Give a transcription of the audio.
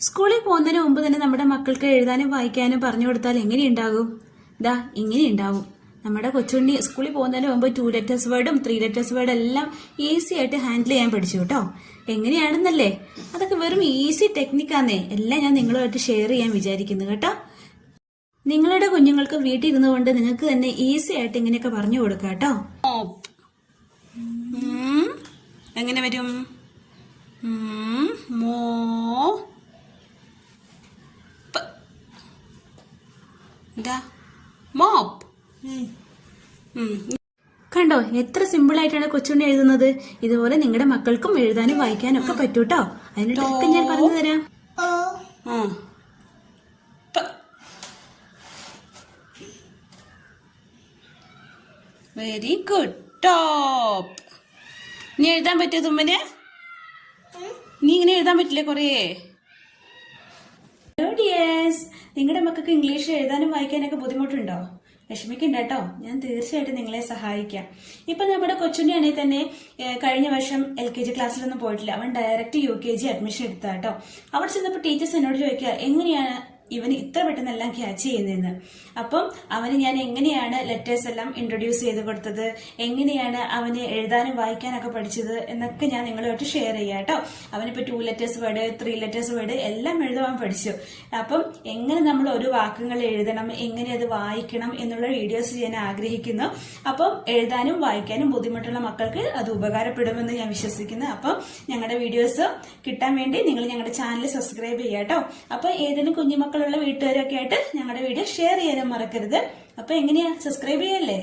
സ്കൂളിൽ പോകുന്നതിന് മുമ്പ് തന്നെ നമ്മുടെ മക്കൾക്ക് എഴുതാനും വായിക്കാനും പറഞ്ഞു കൊടുത്താൽ എങ്ങനെയുണ്ടാകും? ഇങ്ങനെയുണ്ടാവും. നമ്മുടെ കൊച്ചുണ്ണി സ്കൂളിൽ പോകുന്നതിന് മുമ്പ് 2 ലെറ്റേഴ്സ് വേർഡും 3 ലെറ്റേഴ്സ് വേർഡും എല്ലാം ഈസി ആയിട്ട് ഹാൻഡിൽ ചെയ്യാൻ പഠിച്ചു കേട്ടോ. എങ്ങനെയാണെന്നല്ലേ? അതൊക്കെ വെറും ഈസി ടെക്നിക്കാന്നേ. എല്ലാം ഞാൻ നിങ്ങളുമായിട്ട് ഷെയർ ചെയ്യാൻ വിചാരിക്കുന്നു കേട്ടോ. നിങ്ങളുടെ കുഞ്ഞുങ്ങൾക്ക് വീട്ടിൽ ഇരുന്നു കൊണ്ട് നിങ്ങൾക്ക് തന്നെ ഈസി ആയിട്ട് ഇങ്ങനെയൊക്കെ പറഞ്ഞു കൊടുക്കാം കേട്ടോ. എങ്ങനെ വരും? മോപ്പ്. കണ്ടോ എത്ര സിമ്പിൾ ആയിട്ടാണ് കൊച്ചുണ്ണി എഴുതുന്നത്. ഇതുപോലെ നിങ്ങളുടെ മക്കൾക്കും എഴുതാനും വായിക്കാനും ഒക്കെ പറ്റൂട്ടോ. അതിന്റെ ട്രിക്ക് ഞാൻ പറഞ്ഞു തരാം. Very good. ടോപ്പ്. നീ എഴുതാൻ പറ്റിയ തുമ്മന്? നീ ഇങ്ങനെ എഴുതാൻ പറ്റില്ലേ കൊറേ? ഹലോ ഡിയേഴ്സ്, നിങ്ങളുടെ മക്കൾക്ക് ഇംഗ്ലീഷ് എഴുതാനും വായിക്കാനൊക്കെ ബുദ്ധിമുട്ടുണ്ടോ? വിഷമിക്കണ്ട കേട്ടോ, ഞാൻ തീർച്ചയായിട്ടും നിങ്ങളെ സഹായിക്കാം. ഇപ്പൊ നമ്മുടെ കൊച്ചുണ്ണിയാണെങ്കിൽ തന്നെ കഴിഞ്ഞ വർഷം LKG ക്ലാസ്സിലൊന്നും പോയിട്ടില്ല. അവൻ ഡയറക്റ്റ് UKG അഡ്മിഷൻ എടുത്താ കേട്ടോ. അവിടെ ചെന്നപ്പോൾ ടീച്ചേഴ്സ് എന്നോട് ചോദിക്കുക എങ്ങനെയാണ് ഇവന് ഇത്ര പെട്ടെന്ന് എല്ലാം ക്യാച്ച് ചെയ്യുന്നതെന്ന്. അപ്പം അവന് ഞാൻ എങ്ങനെയാണ് ലെറ്റേഴ്സ് എല്ലാം ഇൻട്രൊഡ്യൂസ് ചെയ്ത് കൊടുത്തത്, എങ്ങനെയാണ് അവന് എഴുതാനും വായിക്കാനൊക്കെ പഠിച്ചത് എന്നൊക്കെ ഞാൻ നിങ്ങളുമായിട്ട് ഷെയർ ചെയ്യാം കേട്ടോ. അവനിപ്പോ 2 ലെറ്റേഴ്സ് വേർഡ് 3 ലെറ്റേഴ്സ് വേർഡ് എല്ലാം എഴുതാൻ പഠിച്ചു. അപ്പം എങ്ങനെ നമ്മൾ ഒരു വാക്കുകൾ എഴുതണം, എങ്ങനെ അത് വായിക്കണം എന്നുള്ള വീഡിയോസ് ചെയ്യാൻ ആഗ്രഹിക്കുന്നു. അപ്പം എഴുതാനും വായിക്കാനും ബുദ്ധിമുട്ടുള്ള മക്കൾക്ക് അത് ഉപകാരപ്പെടുമെന്ന് ഞാൻ വിശ്വസിക്കുന്നു. അപ്പം ഞങ്ങളുടെ വീഡിയോസ് കിട്ടാൻ വേണ്ടി നിങ്ങൾ ഞങ്ങളുടെ ചാനൽ സബ്സ്ക്രൈബ് ചെയ്യാം കേട്ടോ. അപ്പൊ ഏതെങ്കിലും കുഞ്ഞുമക്കളുള്ള വീട്ടുകാരൊക്കെ ആയിട്ട് ഞങ്ങളുടെ വീഡിയോ ഷെയർ ചെയ്യാനും മറക്കരുത്. അപ്പൊ എങ്ങനെയാ, സബ്സ്ക്രൈബ് ചെയ്യല്ലേ?